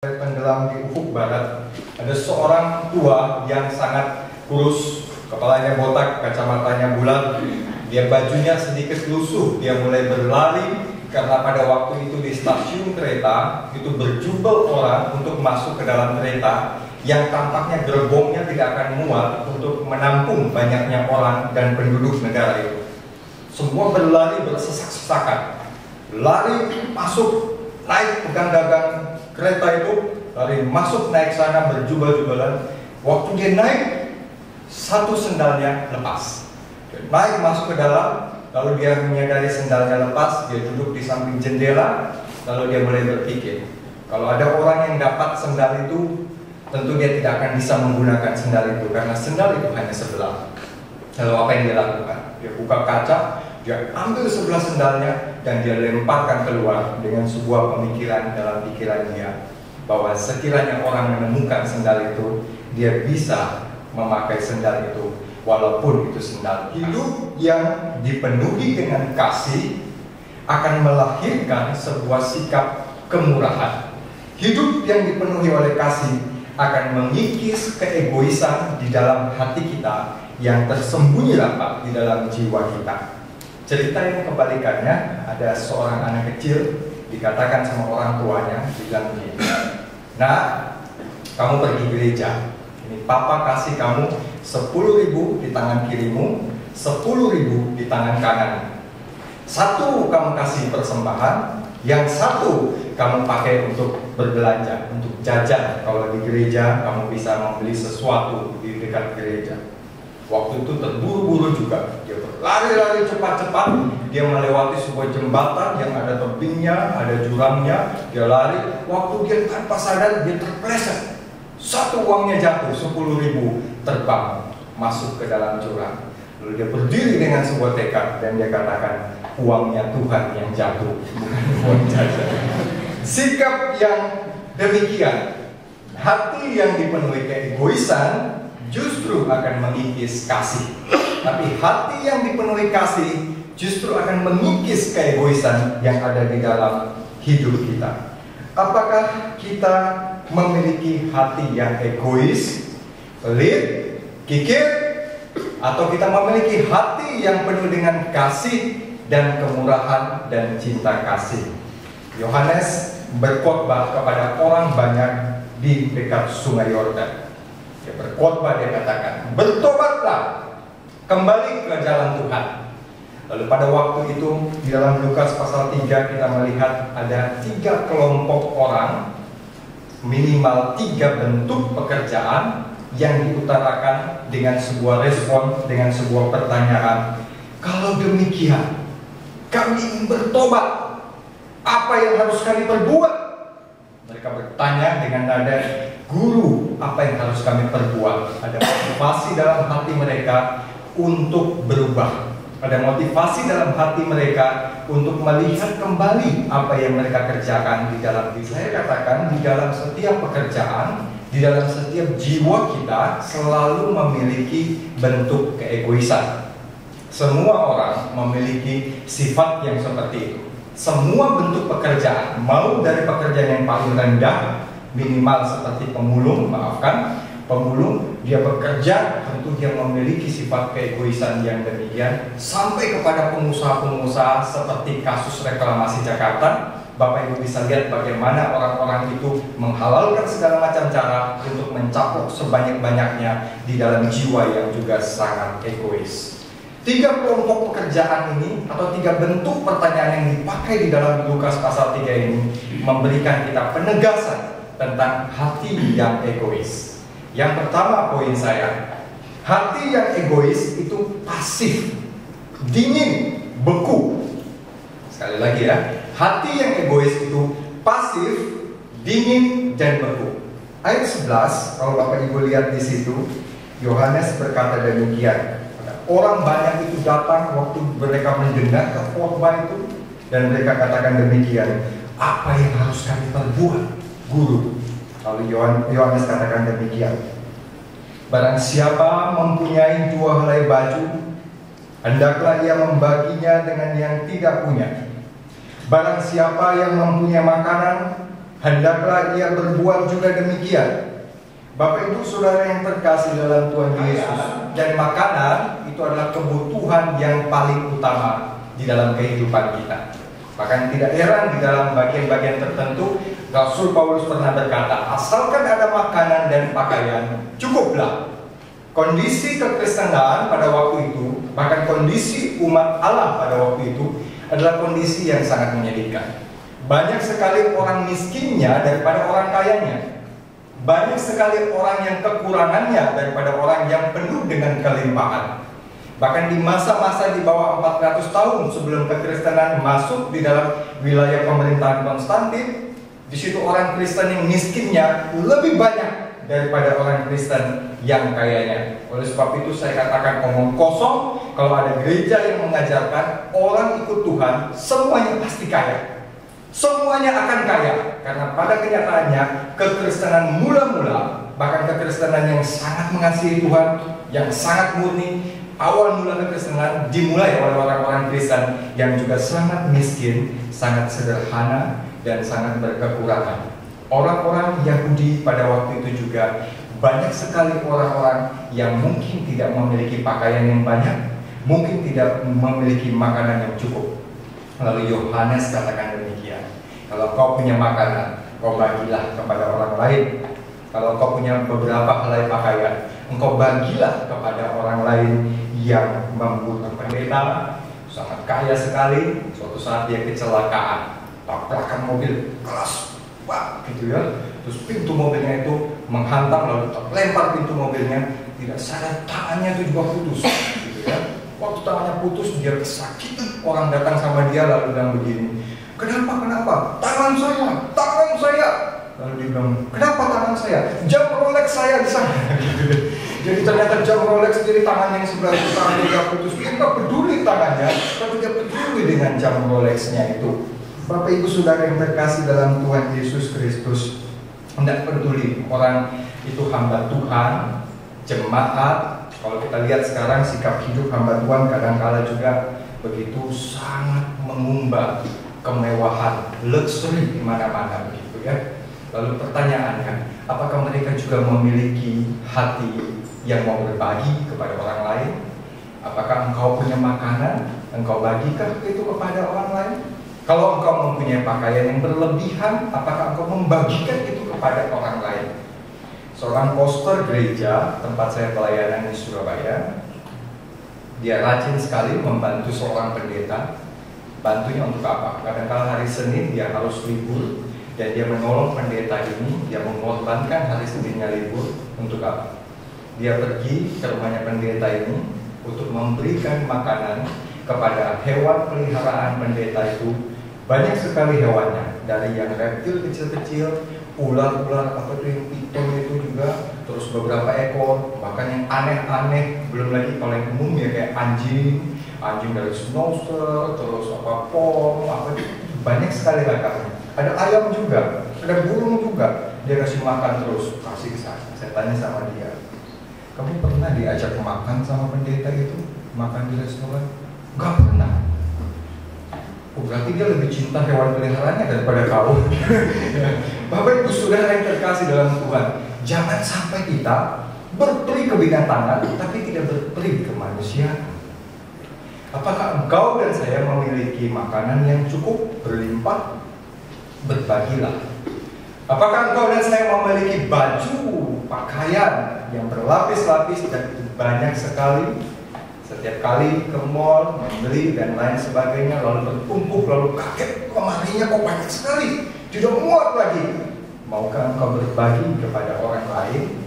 Tenggelam di ufuk barat, ada seorang tua yang sangat kurus, kepalanya botak, kacamatanya bulat, dia bajunya sedikit lusuh, dia mulai berlari karena pada waktu itu di stasiun kereta itu berjubel orang untuk masuk ke dalam kereta yang tampaknya gerbongnya tidak akan muat untuk menampung banyaknya orang dan penduduk negara itu. Semua berlari bersesak-sesakan, lari masuk, naik pegang dagang kereta itu, lari masuk, naik sana berjubel-jubelan. Waktu dia naik, satu sendalnya lepas. Dia naik masuk ke dalam, lalu dia menyadari sendalnya lepas. Dia duduk di samping jendela, lalu dia mulai berpikir, kalau ada orang yang dapat sendal itu, tentu dia tidak akan bisa menggunakan sendal itu karena sendal itu hanya sebelah. Lalu apa yang dia lakukan? Dia buka kaca, dia ambil sebelah sendalnya dan dia lemparkan keluar dengan sebuah pemikiran dalam pikiran dia bahwa sekiranya orang menemukan sendal itu, dia bisa memakai sendal itu walaupun itu sendal. Hidup yang dipenuhi dengan kasih akan melahirkan sebuah sikap kemurahan. Hidup yang dipenuhi oleh kasih akan mengikis keegoisan di dalam hati kita yang tersembunyi rapat di dalam jiwa kita. Cerita yang kebalikannya, ada seorang anak kecil dikatakan sama orang tuanya, bilang begini, "Nak, kamu pergi gereja. Ini papa kasih kamu 10.000 di tangan kirimu, 10.000 di tangan kanan. Satu kamu kasih persembahan, yang satu kamu pakai untuk berbelanja, untuk jajan. Kalau di gereja kamu bisa membeli sesuatu di dekat gereja." Waktu itu terburu-buru juga, dia berlari-lari cepat-cepat, dia melewati sebuah jembatan yang ada tebingnya, ada jurangnya, dia lari. Waktu dia tanpa sadar, dia terpleset. Satu uangnya jatuh, 10.000 terbang masuk ke dalam jurang. Lalu dia berdiri dengan sebuah tekad dan dia katakan, uangnya Tuhan yang jatuh, bukan uang jajan. Sikap yang demikian, hati yang dipenuhi keegoisan justru akan mengikis kasih. Tapi hati yang dipenuhi kasih justru akan mengikis keegoisan yang ada di dalam hidup kita. Apakah kita memiliki hati yang egois, pelit, kikir, atau kita memiliki hati yang penuh dengan kasih dan kemurahan dan cinta kasih? Yohanes berkhotbah kepada orang banyak di dekat Sungai Yordan. Dia berkhotbah, dia katakan, bertobatlah, kembali ke jalan Tuhan. Lalu pada waktu itu di dalam Lukas pasal 3 kita melihat ada 3 kelompok orang, minimal 3 bentuk pekerjaan yang diutarakan dengan sebuah respon, dengan sebuah pertanyaan. Kalau demikian, kami ingin bertobat, apa yang harus kami perbuat? Mereka bertanya dengan nada, guru, apa yang harus kami perbuat? Ada motivasi dalam hati mereka untuk berubah. Ada motivasi dalam hati mereka untuk melihat kembali apa yang mereka kerjakan di dalam diri. Saya katakan, di dalam setiap pekerjaan, di dalam setiap jiwa kita selalu memiliki bentuk keegoisan. Semua orang memiliki sifat yang seperti itu. Semua bentuk pekerjaan, mau dari pekerjaan yang paling rendah, minimal seperti pemulung, pemulung, dia bekerja, tentu dia memiliki sifat keegoisan yang demikian, sampai kepada pengusaha-pengusaha seperti kasus reklamasi Jakarta. Bapak Ibu bisa lihat bagaimana orang-orang itu menghalalkan segala macam cara untuk mencaplok sebanyak-banyaknya di dalam jiwa yang juga sangat egois. 3 kelompok pekerjaan ini atau 3 bentuk pertanyaan yang dipakai di dalam Lukas pasal 3 ini memberikan kita penegasan tentang hati yang egois. Yang pertama poin saya, hati yang egois itu pasif, dingin, beku. Sekali lagi ya, hati yang egois itu pasif, dingin, dan beku. Ayat 11, kalau Bapak Ibu lihat di situ, Yohanes berkata demikian. Orang banyak itu datang waktu mereka mendengar khotbah itu, dan mereka katakan demikian, apa yang harus kami perbuat, guru? Lalu Yohanes katakan demikian, barang siapa mempunyai 2 helai baju, hendaklah ia membaginya dengan yang tidak punya. Barang siapa yang mempunyai makanan, hendaklah ia berbuat juga demikian. Bapak Ibu Saudara yang terkasih dalam Tuhan Yesus, dan makanan itu adalah kebutuhan yang paling utama di dalam kehidupan kita. Bahkan tidak heran di dalam bagian-bagian tertentu Rasul Paulus pernah berkata, asalkan ada makanan dan pakaian, cukuplah. Kondisi kekristenan pada waktu itu, bahkan kondisi umat Allah pada waktu itu adalah kondisi yang sangat menyedihkan. Banyak sekali orang miskinnya daripada orang kayanya. Banyak sekali orang yang kekurangannya daripada orang yang penuh dengan kelimpahan. Bahkan di masa-masa di bawah 400 tahun sebelum kekristenan masuk di dalam wilayah pemerintahan Konstantin, di situ orang Kristen yang miskinnya lebih banyak daripada orang Kristen yang kayanya. Oleh sebab itu saya katakan omong kosong kalau ada gereja yang mengajarkan orang ikut Tuhan semuanya pasti kaya. Semuanya akan kaya, karena pada kenyataannya kekristenan mula-mula, bahkan kekristenan yang sangat mengasihi Tuhan, yang sangat murni, awal mula kekristenan dimulai oleh orang-orang Kristen yang juga sangat miskin, sangat sederhana, dan sangat berkekurangan. Orang-orang Yahudi pada waktu itu juga banyak sekali orang-orang yang mungkin tidak memiliki pakaian yang banyak, mungkin tidak memiliki makanan yang cukup. Lalu Yohanes katakan demikian, kalau kau punya makanan, kau bagilah kepada orang lain. Kalau kau punya beberapa helai pakaian, engkau bagilah kepada orang lain yang membutuhkan. Pendeta sangat kaya sekali, suatu saat dia kecelakaan, tabrakan mobil keras, wah gitu ya. Terus pintu mobilnya itu menghantam, lalu terlempar pintu mobilnya, tidak sadar tangannya itu juga putus, gitu ya. Waktu tangannya putus, dia kesakitan. Orang datang sama dia lalu bilang begini, kenapa? Tangan saya. Lalu dia bilang, kenapa tangan saya? Jam Rolex saya di sana. Jadi ternyata jam Rolex jadi tangan yang sebelah itu, tangan dia putus. Dia nggak peduli tangannya, tapi dia peduli dengan jam Rolexnya itu. Bapak Ibu Saudara yang terkasih dalam Tuhan Yesus Kristus, tidak peduli orang itu hamba Tuhan, jemaat. Kalau kita lihat sekarang sikap hidup hamba Tuhan kadang-kala juga begitu sangat mengumbar kemewahan, luxury di mana-mana begitu ya. Lalu pertanyaannya, apakah mereka juga memiliki hati yang mau berbagi kepada orang lain? Apakah engkau punya makanan, engkau bagikan itu kepada orang lain? Kalau engkau mempunyai pakaian yang berlebihan, apakah engkau membagikan itu kepada orang lain? Seorang pastor gereja tempat saya pelayanan di Surabaya, dia rajin sekali membantu seorang pendeta. Bantunya untuk apa? Kadang-kala hari Senin dia harus libur, dan dia menolong pendeta ini. Dia mengorbankan hari Seninnya libur untuk apa? Dia pergi ke rumahnya pendeta ini untuk memberikan makanan kepada hewan peliharaan pendeta itu. Banyak sekali hewannya, dari yang reptil kecil-kecil, ular-ular apa tuh yang piton itu juga, terus beberapa ekor, bahkan yang aneh-aneh, belum lagi kalau yang umum ya kayak anjing dari schnauzer, terus apa pom, apa itu banyak sekali lengkapnya. Ada ayam juga, ada burung juga, dia kasih makan terus, kasih ke saya. Saya tanya sama dia, kamu pernah diajak makan sama pendeta itu, makan di restoran? Gak pernah. Oh, berarti dia lebih cinta hewan peliharaannya daripada kau. Bapak Ibu Saudara yang terkasih dalam Tuhan, jangan sampai kita berperi ke binatangan tapi tidak berperi ke manusia. Apakah engkau dan saya memiliki makanan yang cukup berlimpah? Berbagilah. Apakah engkau dan saya memiliki baju, pakaian yang berlapis-lapis dan banyak sekali? Setiap kali ke mall, membeli dan lain sebagainya, lalu bertumpuk, lalu kaget, lemarinya kok banyak sekali, tidak muat lagi. Maukah engkau berbagi kepada orang lain?